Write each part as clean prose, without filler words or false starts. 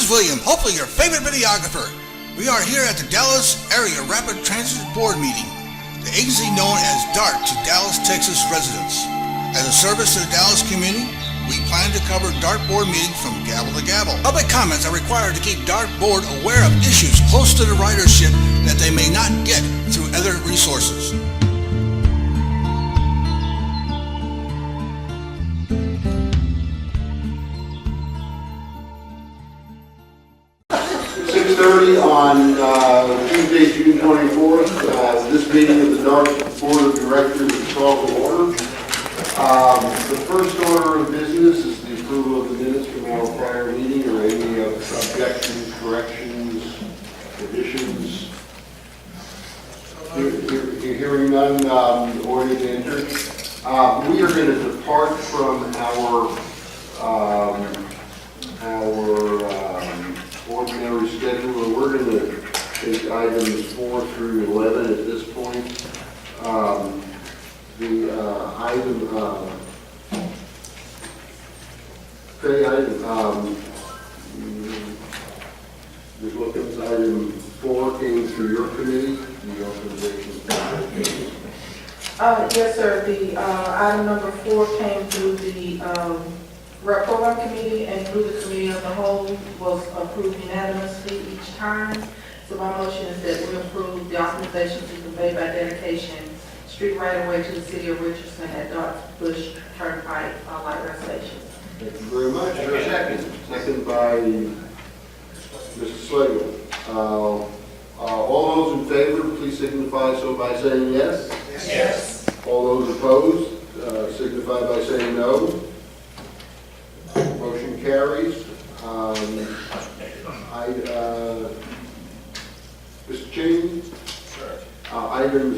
is William, hopefully your favorite videographer. We are here at the Dallas Area Rapid Transit Board meeting, the agency known as DART to Dallas, Texas residents. As a service to the Dallas community, we plan to cover DART board meetings from gavel to gavel. Public comments are required to keep DART board aware of issues close to the ridership that they may not get through other resources. On Tuesday, June 24th, this meeting of the DART Board of Directors is called to order. The first order of business is the approval of the minutes from our prior meeting, or any objections, corrections, additions. Hearing none, order to enter. We are going to depart from our ordinary schedule, and we're going to take items 4 through 11 at this point. Ms. Wilkins, item 4 came through your committee, the authorization. Yes, sir. The item number 4 came through the Rep Program Committee and through the Committee of the Whole, was approved unanimously each time. So my motion is that we approve the authorization to convey by dedication street right-of-way to the City of Richardson at Dart Bush Turnpike light rail station. Thank you very much. Is there a second? Second by Mr. Slagle. All those in favor, please signify so by saying yes. Yes. All those opposed, signify by saying no. Motion carries. Mr. Cheney? Sure. Items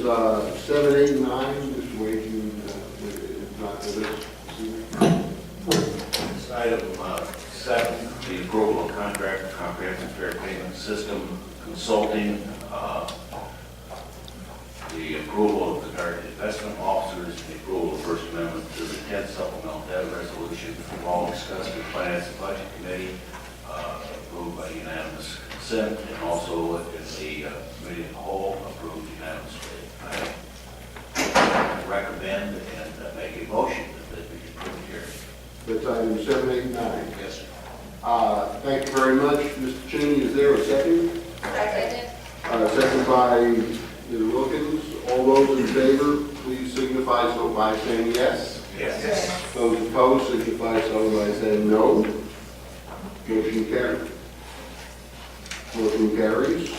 7, 8, and 9, Mr. Wade, is not with us this evening. Item 7, the approval of contract for comprehensive fare payment system consulting, the approval of the DART investment officers, the approval of First Amendment to the 10th supplemental debt resolution, all discussed in Finance and Budget Committee, approved by unanimous consent, and also in the Committee of the Whole, approved unanimously. I recommend and make a motion that they be approved here. That's item 7, 8, and 9. Yes, sir. Thank you very much. Mr. Cheney, is there a second? Second. Second by Ms. Wilkins. All those in favor, please signify so by saying yes. Yes. Those opposed, signify so by saying no. Motion carries. Motion carries.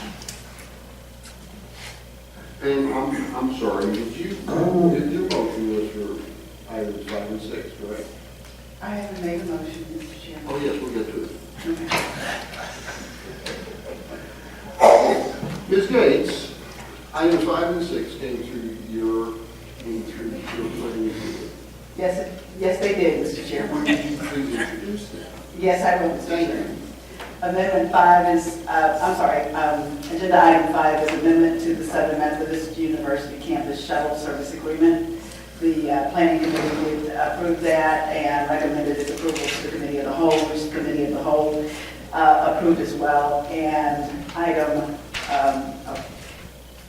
And I'm sorry, your motion was for items 5 and 6, correct? I haven't made a motion, Mr. Chairman. Oh, yes, we'll get to it. Ms. Gates, items 5 and 6 came through your planning. Yes, they did, Mr. Chairman. Please introduce them. Yes, I will, Mr. Chairman. Amendment 5 is, agenda item 5 is amendment to the Southern Methodist University Campus Shuttle Service Agreement. The Planning Committee did approve that and recommended its approval to the Committee of the Whole, which the Committee of the Whole approved as well. And item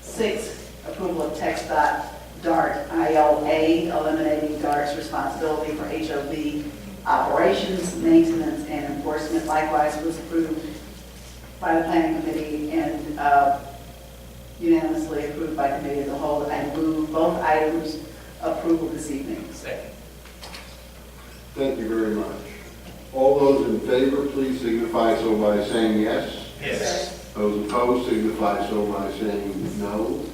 6, approval of text.dart ILA, eliminating DART's responsibility for HOV operations, maintenance, and enforcement. Likewise was approved by the Planning Committee and unanimously approved by Committee of the Whole. I move both items approval this evening. Second. Thank you very much. All those in favor, please signify so by saying yes. Yes. Those opposed, signify so by saying no.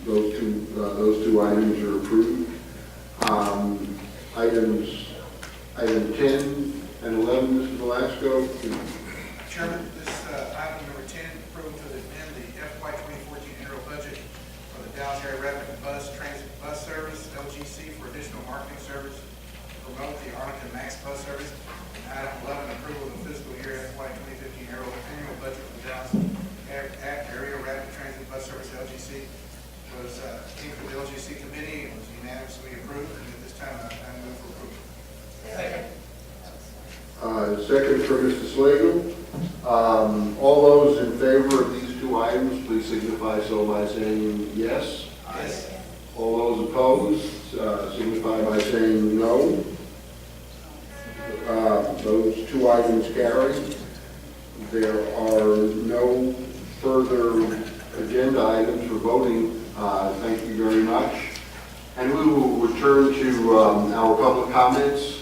Those two items are approved. Item 10 and 11, Mr. Velasco. Chairman, this item number 10, approval to amend the FY 2014 general budget for the Dallas Area Rapid Transit Bus Service, LGC, for additional marketing service to promote the Arlington Max Bus Service. And item 11, approval of the fiscal year FY 2015 annual budget for the Dallas Area Rapid Transit Bus Service, LGC, was came from the LGC committee and was unanimously approved. And at this time, I move for approval. Second. Second for Mr. Slagle. All those in favor of these two items, please signify so by saying yes. Yes. All those opposed, signify by saying no. Those two items carry. There are no further agenda items for voting. Thank you very much. And we will return to our public comments.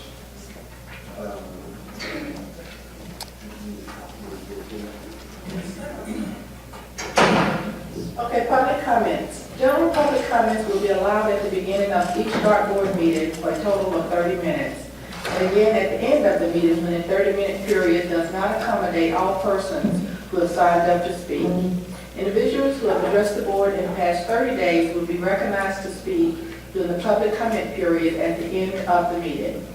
Okay, public comments. General public comments will be allowed at the beginning of each dartboard meeting for a total of 30 minutes. And again, at the end of the meeting, when a 30-minute period does not accommodate all persons who have signed up to speak. Individuals who have addressed the board in the past 30 days will be recognized to speak during the public comment period at the end of the meeting.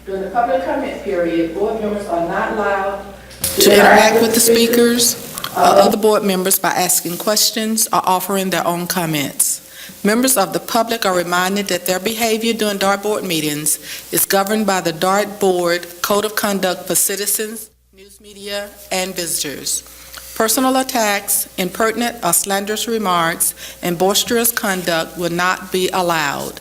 During the public comment period, board members are not allowed to interact with the speakers or other board members by asking questions or offering their own comments. Members of the public are reminded that their behavior during DART board meetings is governed by the DART Board Code of Conduct for citizens, news media, and visitors. Personal attacks, impertinent or slanderous remarks, and boisterous conduct will not be allowed.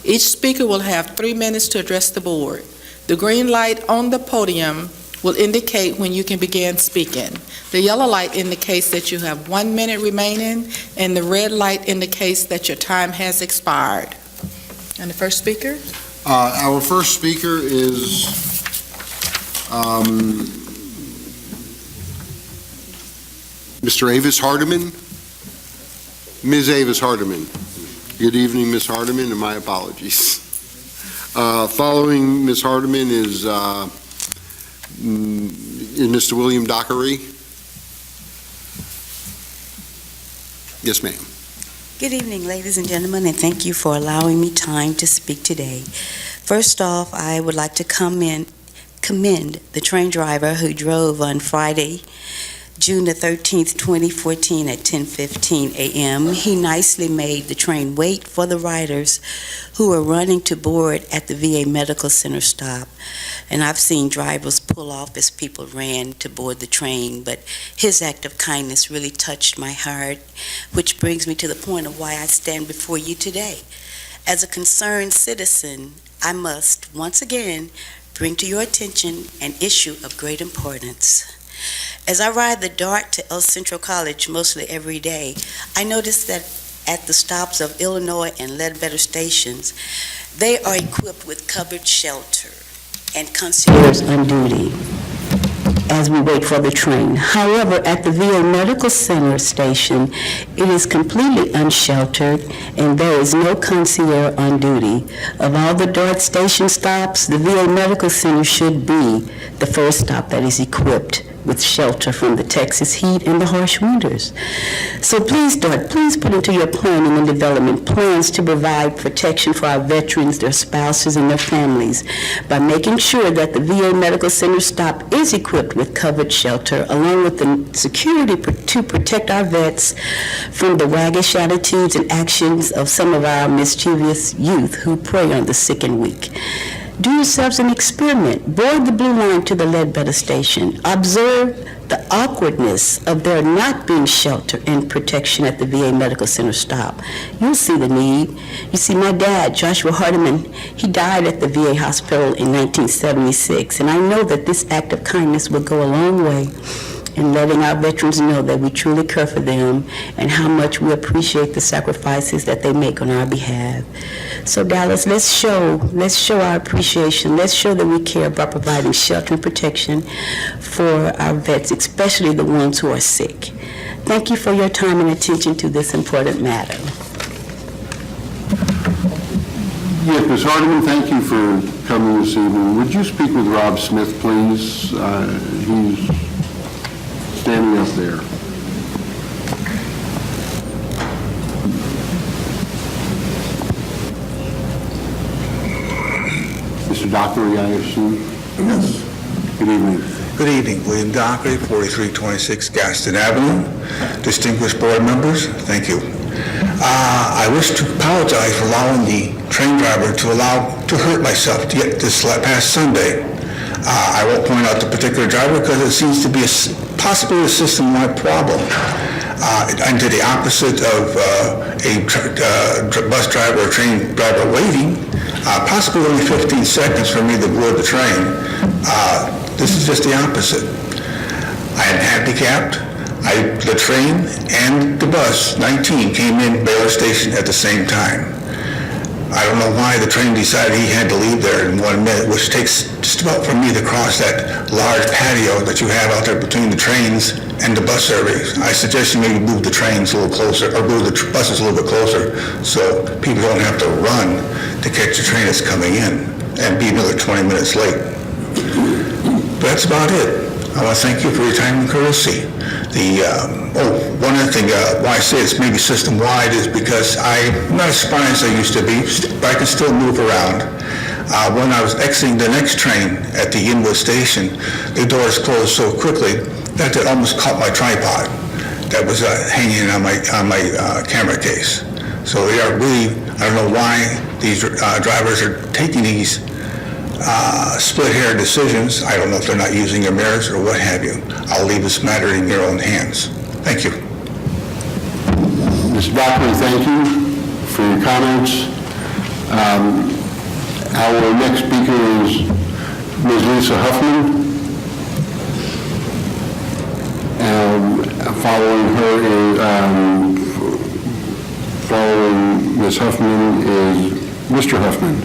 Each speaker will have 3 minutes to address the board. The green light on the podium will indicate when you can begin speaking. The yellow light indicates that you have 1 minute remaining, and the red light indicates that your time has expired. And the first speaker? Our first speaker is Mr. Avis Hardiman. Ms. Avis Hardiman. Good evening, Ms. Hardiman, and my apologies. Following Ms. Hardiman is Mr. William Dockery. Yes, ma'am. Good evening, ladies and gentlemen, and thank you for allowing me time to speak today. First off, I would like to commend the train driver who drove on Friday, June the 13th, 2014 at 10:15 a.m. He nicely made the train wait for the riders who were running to board at the VA Medical Center stop. And I've seen drivers pull off as people ran to board the train, but his act of kindness really touched my heart, which brings me to the point of why I stand before you today. As a concerned citizen, I must once again bring to your attention an issue of great importance. As I ride the DART to El Centro College mostly every day, I notice that at the stops of Illinois and Ledbetter stations, they are equipped with covered shelter and concierge on duty as we wait for the train. However, at the VA Medical Center station, it is completely unsheltered and there is no concierge on duty. Of all the DART station stops, the VA Medical Center should be the first stop that is equipped with shelter from the Texas heat and the harsh winters. So please, DART, please put into your planning and development plans to provide protection for our veterans, their spouses, and their families by making sure that the VA Medical Center stop is equipped with covered shelter, along with the security to protect our vets from the waggish attitudes and actions of some of our mischievous youth who prey on the sick and weak. Do yourselves an experiment. Board the Blue Line to the Ledbetter station. Observe the awkwardness of there not being shelter and protection at the VA Medical Center stop. You'll see the need. You see, my dad, Joshua Hardiman, he died at the VA hospital in 1976, and I know that this act of kindness will go a long way in letting our veterans know that we truly care for them and how much we appreciate the sacrifices that they make on our behalf. So Dallas, let's show our appreciation. Let's show that we care about providing shelter and protection for our vets, especially the ones who are sick. Thank you for your time and attention to this important matter. Yes, Ms. Hardiman, thank you for coming this evening. Would you speak with Rob Smith, please? He's standing up there. Mr. Dockery, I assume? Yes. Good evening. Good evening. William Dockery, 4326 Gaston Avenue. Distinguished board members, thank you. I wish to apologize for allowing the train driver to hurt myself this past Sunday. I won't point out the particular driver because it seems to be possibly a system-wide problem. And to the opposite of a bus driver or train driver waiting, possibly only 15 seconds for me to board the train. This is just the opposite. I am handicapped. The train and the bus, 19, came in Baylor Station at the same time. I don't know why the train decided he had to leave there in 1 minute, which takes just about for me to cross that large patio that you have out there between the trains and the bus service. I suggest you maybe move the trains a little closer, or move the buses a little bit closer, so people don't have to run to catch the train that's coming in and be another 20 minutes late. But that's about it. I want to thank you for your time and courtesy. One other thing, why I say it's maybe system-wide is because I'm not as spry as I used to be, but I can still move around. When I was exiting the next train at the Inwood station, the doors closed so quickly that it almost caught my tripod that was hanging on my camera case. So they are really, I don't know why these drivers are taking these split-hair decisions. I don't know if they're not using their mirrors or what have you. I'll leave this matter in your own hands. Thank you. Mr. Dockery, thank you for your comments. Our next speaker is Ms. Lisa Huffman. Following Ms. Huffman is Mr. Huffman.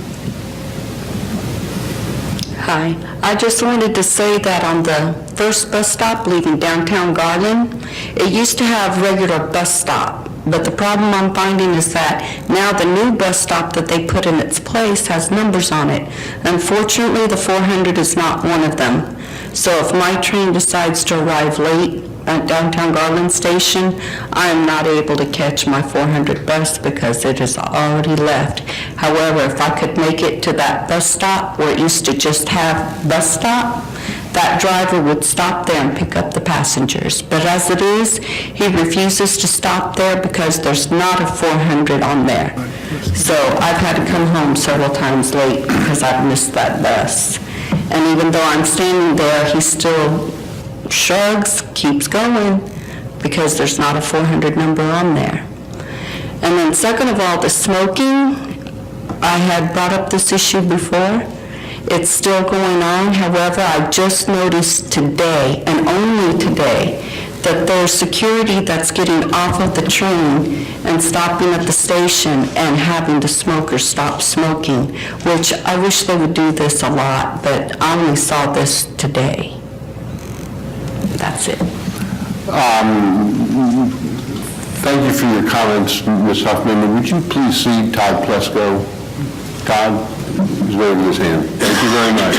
Hi. I just wanted to say that on the first bus stop leaving downtown Garland, it used to have regular bus stop, but the problem I'm finding is that now the new bus stop that they put in its place has numbers on it. Unfortunately, the 400 is not one of them. So if my train decides to arrive late at downtown Garland Station, I am not able to catch my 400 bus because it is already left. However, if I could make it to that bus stop where it used to just have bus stop, that driver would stop there and pick up the passengers. But as it is, he refuses to stop there because there's not a 400 on there. So I've had to come home several times late because I've missed that bus. And even though I'm standing there, he still shrugs, keeps going, because there's not a 400 number on there. And then second of all, the smoking, I had brought up this issue before. It's still going on. However, I just noticed today, and only today, that there's security that's getting off of the train and stopping at the station and having the smokers stop smoking, which I wish they would do this a lot, but I only saw this today. That's it. Thank you for your comments, Ms. Huffman. Would you please see Todd Plesko? Todd is waving his hand. Thank you very much.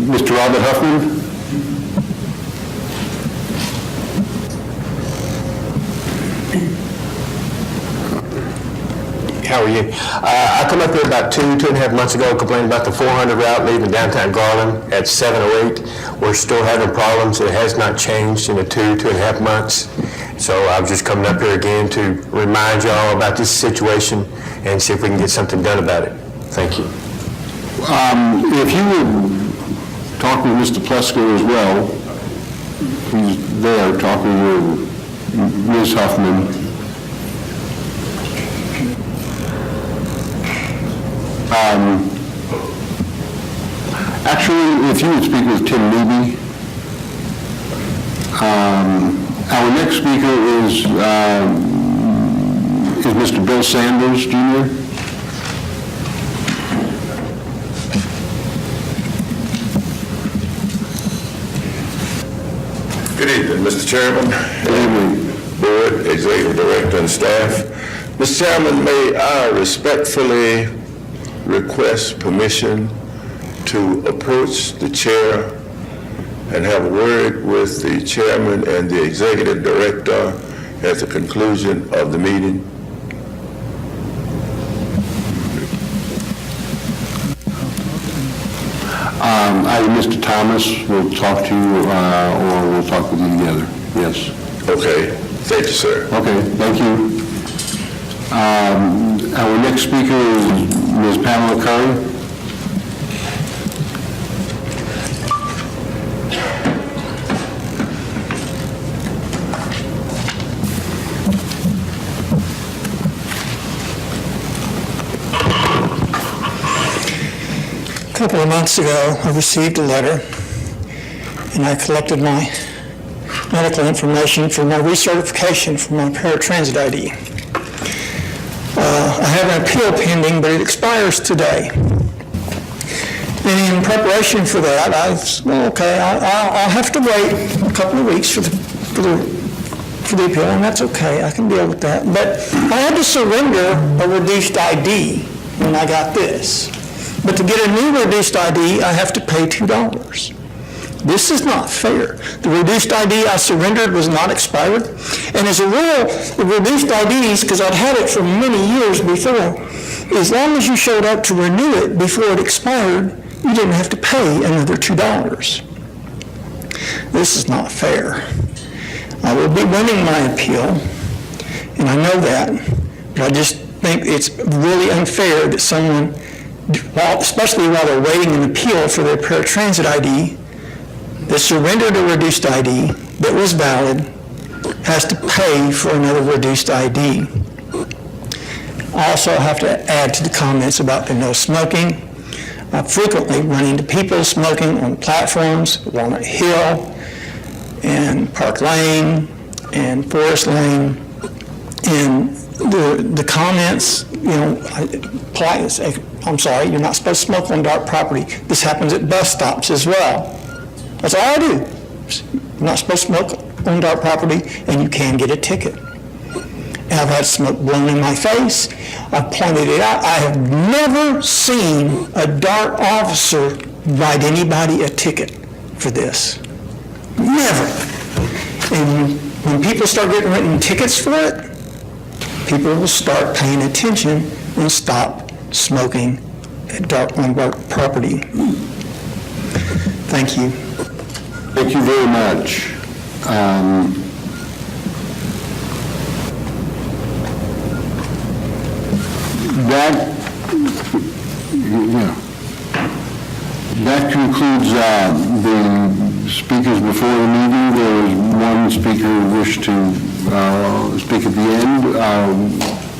Mr. Robert Huffman? How are you? I come up here about two and a half months ago, complaining about the 400 route leaving downtown Garland at 7:08. We're still having problems. It has not changed in the two and a half months. So I was just coming up here again to remind y'all about this situation and see if we can get something done about it. Thank you. If you would talk with Mr. Plesko as well, he's there talking with Ms. Huffman. Actually, if you would speak with Tim Newby. Our next speaker is Mr. Bill Sanders, Jr. Good evening, Mr. Chairman. Good evening, Board, Executive Director, and staff. Mr. Chairman, may I respectfully request permission to approach the chair and have a word with the chairman and the executive director at the conclusion of the meeting. Either Mr. Thomas will talk to you or we'll talk with you together. Yes. Okay. Thank you, sir. Okay, thank you. Our next speaker is Ms. Pamela Curry. couple of months ago, I received a letter, and I collected my medical information for my recertification for my paratransit ID. I have an appeal pending, but it expires today. And in preparation for that, I'll have to wait a couple of weeks for the appeal, and that's okay, I can deal with that. But I had to surrender a reduced ID when I got this. But to get a new reduced ID, I have to pay $2. This is not fair. The reduced ID I surrendered was not expired. And as a rule, the reduced IDs, because I'd had it for many years before, as long as you showed up to renew it before it expired, you didn't have to pay another $2. This is not fair. I will be winning my appeal, and I know that, but I just think it's really unfair that someone, especially while they're waiting an appeal for their paratransit ID, that surrendered a reduced ID that was valid, has to pay for another reduced ID. I also have to add to the comments about the no smoking. I frequently run into people smoking on platforms, Walnut Hill, and Park Lane, and Forest Lane, and the comments, polite, say, I'm sorry, you're not supposed to smoke on dark property. This happens at bus stops as well. That's all I do. You're not supposed to smoke on dark property, and you can get a ticket. And I've had smoke blown in my face. I've pointed it out. I have never seen a DART officer write anybody a ticket for this. Never. And when people start getting written tickets for it, people will start paying attention and stop smoking on dark property. Thank you. Thank you very much. That concludes the speakers before the meeting. There is one speaker who wished to speak at the end.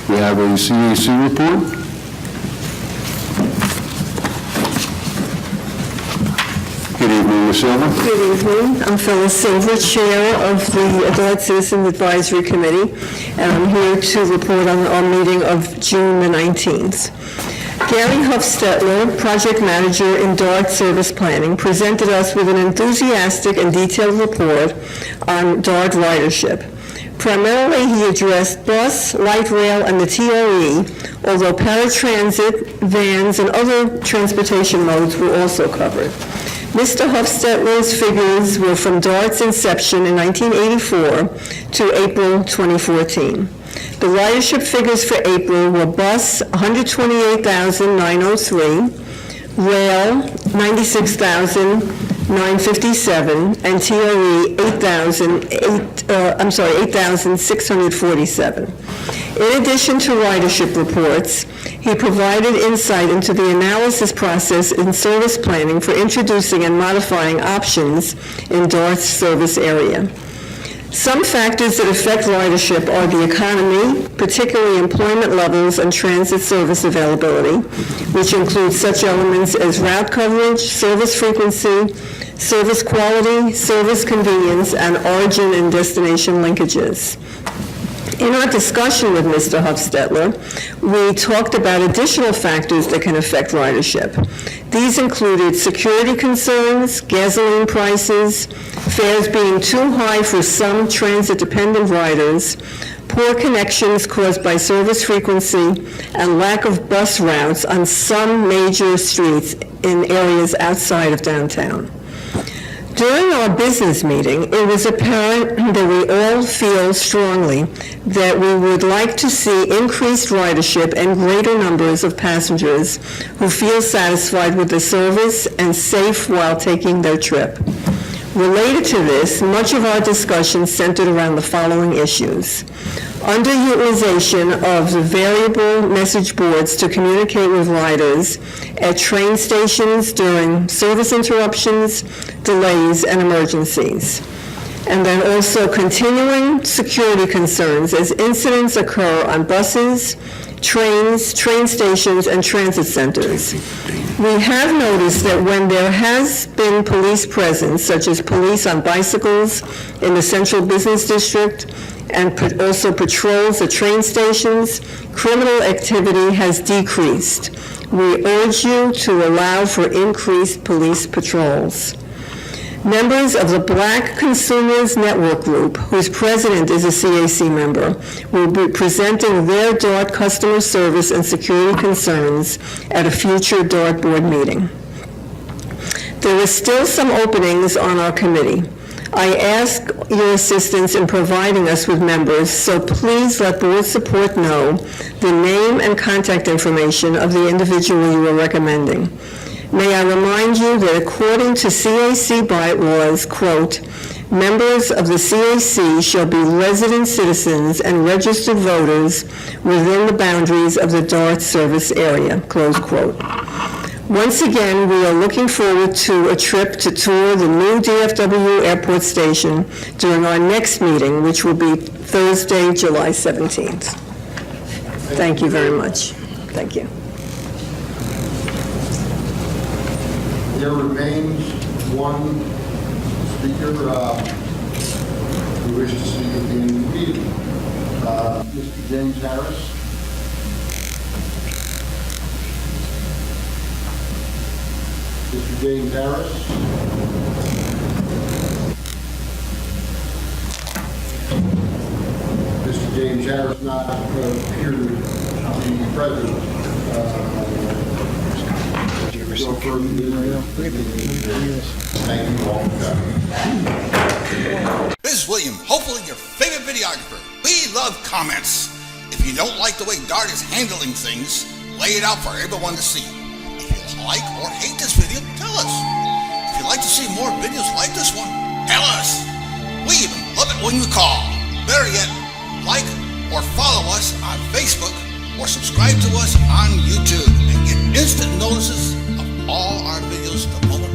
We have a CAC report. Good evening, Ms. Silver. Good evening. I'm Phyllis Silver, Chair of the Adult Citizen Advisory Committee, and I'm here to report on our meeting of June the 19th. Gary Hofstetler, Project Manager in DART Service Planning, presented us with an enthusiastic and detailed report on DART ridership. Primarily, he addressed bus, light rail, and the TOE, although paratransit, vans, and other transportation modes were also covered. Mr. Hofstetler's figures were from DART's inception in 1984 to April 2014. The ridership figures for April were bus 128,903, rail 96,957, and TOE 8,647. In addition to ridership reports, he provided insight into the analysis process in service planning for introducing and modifying options in DART's service area. Some factors that affect ridership are the economy, particularly employment levels and transit service availability, which includes such elements as route coverage, service frequency, service quality, service convenience, and origin and destination linkages. In our discussion with Mr. Hofstetler, we talked about additional factors that can affect ridership. These included security concerns, gasoline prices, fares being too high for some transit-dependent riders, poor connections caused by service frequency, and lack of bus routes on some major streets in areas outside of downtown. During our business meeting, it was apparent that we all feel strongly that we would like to see increased ridership and greater numbers of passengers who feel satisfied with the service and safe while taking their trip. Related to this, much of our discussion centered around the following issues. Underutilization of the variable message boards to communicate with riders at train stations during service interruptions, delays, and emergencies. And then also continuing security concerns as incidents occur on buses, trains, train stations, and transit centers. We have noticed that when there has been police presence, such as police on bicycles in the Central Business District, and also patrols at train stations, criminal activity has decreased. We urge you to allow for increased police patrols. Members of the Black Consumers Network Group, whose president is a CAC member, will be presenting their DART customer service and security concerns at a future DART board meeting. There are still some openings on our committee. I ask your assistance in providing us with members, so please let board support know the name and contact information of the individual you are recommending. May I remind you that according to CAC bylaws, quote, members of the CAC shall be resident citizens and registered voters within the boundaries of the DART service area, close quote. Once again, we are looking forward to a trip to tour the new DFW Airport Station during our next meeting, which will be Thursday, July 17th. Thank you very much. Thank you. There remains one speaker who wishes to speak at the end of the meeting. Mr. James Harris. Mr. James Harris. Mr. James Harris not appear to be present. Go further. Thank you all for coming. Ms. William, hopefully your favorite videographer. We love comments. If you don't like the way DART is handling things, lay it out for everyone to see. If you like or hate this video, tell us. If you'd like to see more videos like this one, tell us. We even love it when you call. Better yet, like or follow us on Facebook or subscribe to us on YouTube and get instant notices of all our videos the moment